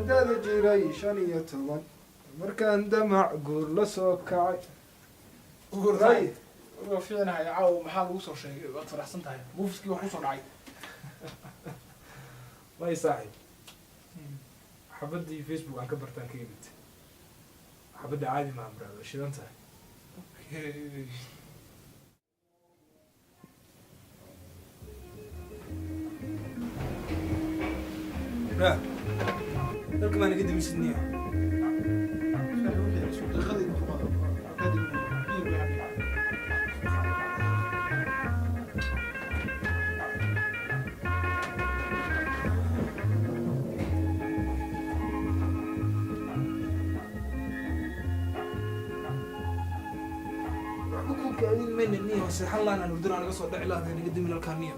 dada jiray 15 markaan damac guur la soo kacay ورأي وفينا عاو محل وصل شيء أكثر أحسن تاعي موفسكي وحوصل عاي ما يصاحب حبدي فيسبوك عن كبرتان كيمت حبدي عادي مع مراد شو انت لا لكم انا قدم سنيه قاعدين من النية وسبحان الله أنا ندري أنا قصة دعلا يعني قدم لنا الكانية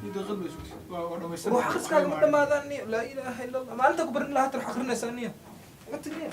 يدخل بس روح خس كذا مدة ما ذا النية لا إله إلا الله ما أنت كبرنا لها تروح آخرنا ثانية قلت النية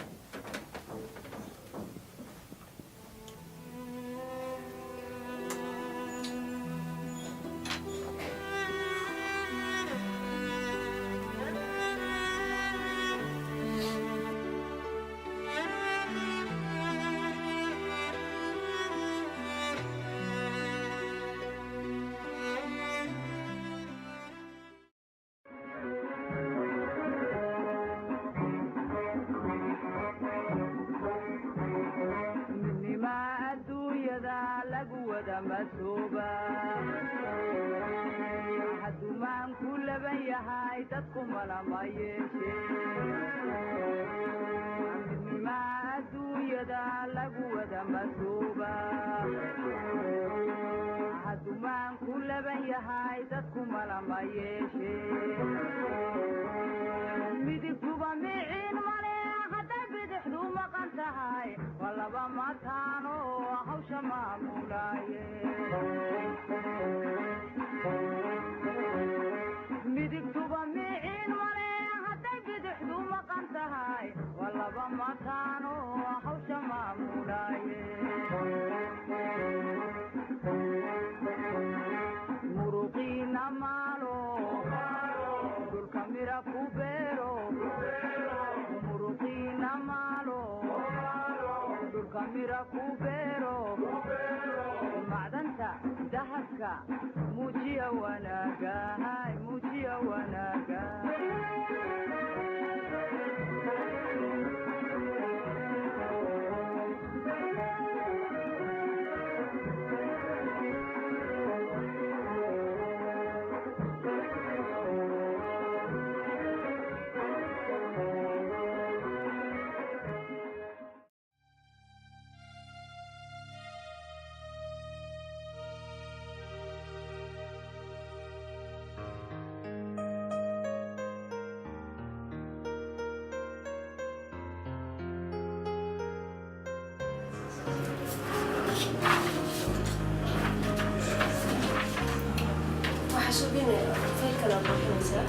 وحشوبيني في الكلام محمسة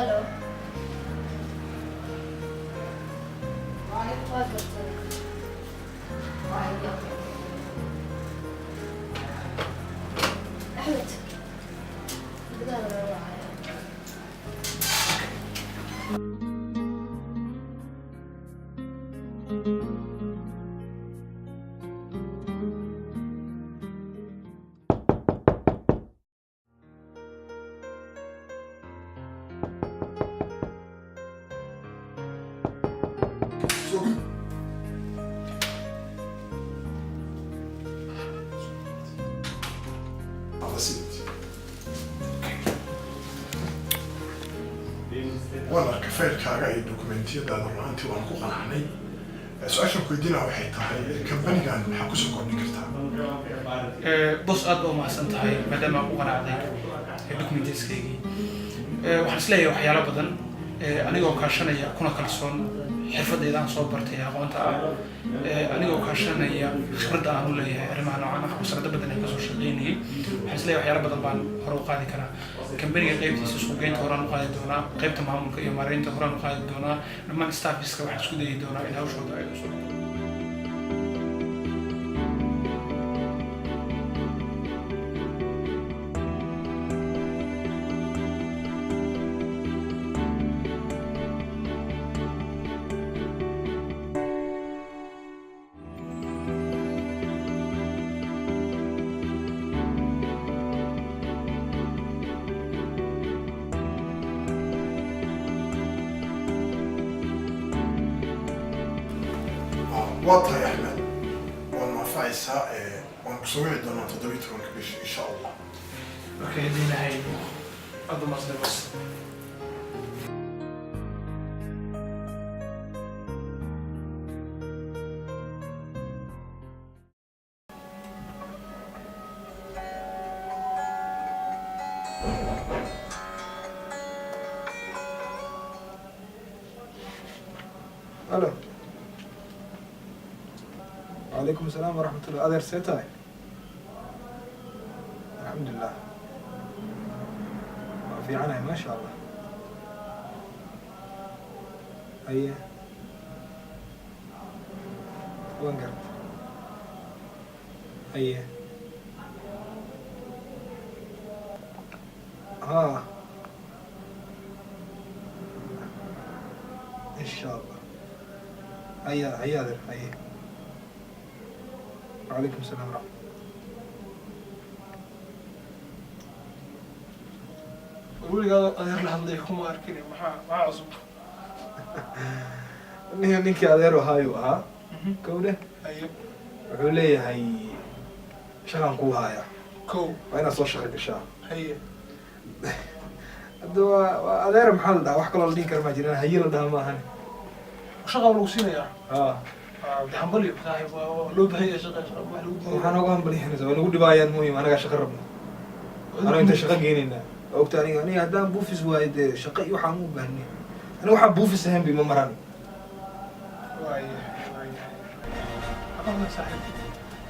Hello. Waa gartay. Axmed. Gudaha laga wacaya. والله كفاية كاغا دوكيومنتي دا رانتي وان كو قنعني سؤال كويدينا waxay tahay company-gan waxa ku soo kordhin kartaa bos aad oo mahadsan tahay maadaama aan ku qanacday documenteeskaygi waxaan isleeyahay waxyaalo badan anigoo kaashanaya kuna kalsoon xirfadayda aan soo bartay aqoonta anigoo kaashanaya khibradda aan u leeyahay arrimaha noocan ah wasarada badan ee kasoo shaqeynayay waxaan isleeyahay waxyaalo badan baan hore u qaadi karaa kambaniga qaybtiisa suuqgeynta horaan u qaadi doonaa qaybta maamulka iyo maareynta horaan u qaadi doonaa dhammaan staffiska waxaan isku dayi doonaa in hawshooda ay u soo واضح يا احمد وانا فايسها وانا بسوي دونا تدويت ونكبش ان شاء الله اوكي دينا هاي أضم مصدر بس الو وعليكم السلام ورحمة الله. أدر سيتاي الحمد لله في عناية ما شاء الله. أيه وين قرب؟ أيه ها إن شاء الله. هيا أدر هيا. وعليكم السلام ورحمة الله. أقول لك أدير لهذيكم أركني ما عصب. نينك أديره هايو ها كوده. أيوة. أقول لي هاي شغل كو هايا. كو. وين أصلا شغل كشا. هي. أدوا أدير محل ده وحكي الله دين كرمة جيران هيلا ده ما هني. وشغل وسيلة يا. بحنبلي صاحب لو بهي شغل waxaan uga hambalyaynaysaa waa nagu dhibaayaan muhiim anagaa shaqo rabno anaa inta shaqo geenayna ogta aniga haddaan buufis waayo dee shaqo iyo waxaan u baahnay aniga waxaan buufis ahayn bi ma maran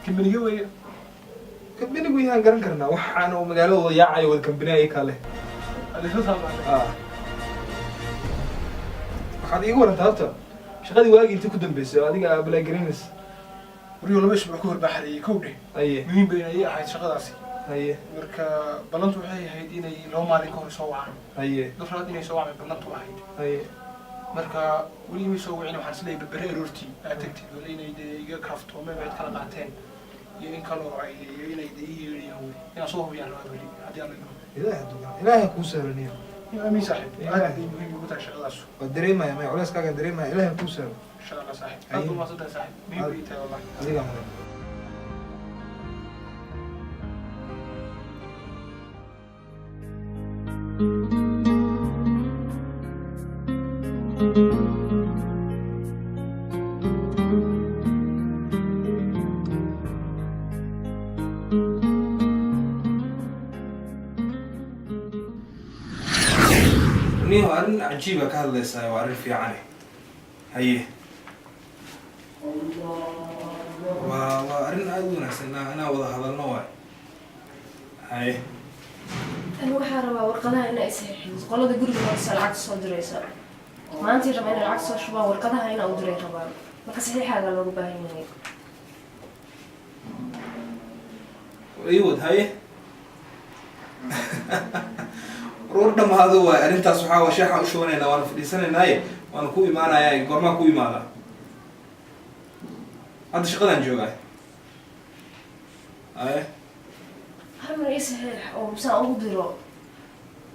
kambaniga weeye kambanigu yaan garan karnaa waxaan oo magaaladooda yaacayo wada kambani ay kale waxaad iigu warantaa horta shaqadii waagii intii ku dambeysay oo adiga abalaagaraynaysa waryo laba isbuuc ka hor baa xareeyay kowdhe haye muhiim bay ayay ahayd shaqadaasi haye marka ballantu waxay ahayd inay laba maalin ka hor soo wacaan haye dafraad inay soo wacmay ballantu ahayd haye marka weli imay soo wicin waxaan isleeyahay berbere aroortii aad tagtid wala inay dee iga kaaftoomeen cid kala qaateen iyo in kaloo ay inay dee ii yeedhiyaan wey inaan soo hubiyaan rabaa weli haddii aan la garo ilaahay kuu sahlaniyo amiin saaxiib aad bay muhiim ugu tahay shaqadaas waa dareemaya may culeyskaagaan dareemaya ilaahay kuu sahlo إن شاء الله صاحب. أنت ما صدق صاحب. مين بيته والله. هذيك عمري. نيو أرن عجيبة كهذا الساي وأرن في عني. هيه. وأرن أدونا سنا أنا وضع هذا النوع. هاي. أنا waxaa rabaa warqadaha inay saxiixdo qolada guriga hoose lacag soo diraysa maanta rabaa inay lacag soo shubaan warqadaha inay u diray rabaan marka saxiixaaga loogu baahan yahay ايوه هاي رورنا ما هذا هو أنت صحة وشيحة وشوننا وأنا في السنة هاي وأنا كوي معنا يا قرما كوي معنا هذا شغلة نجوا هاي هل مرة صحيح أو مساء أو بدرو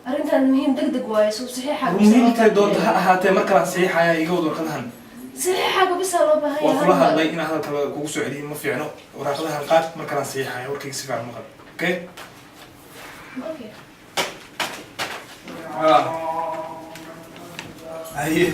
أرنت أن مهم دق وايس وصحيحة مهم تدور هاتي مركز صحيحة يا يجود ورقدهن صحيحة بس لو بهاي وقلها الله إن هذا كوكو سعودي ما في عنو ورقدها القات مركز صحيحة يا وركي سبع المغرب أوكي أوكي هاي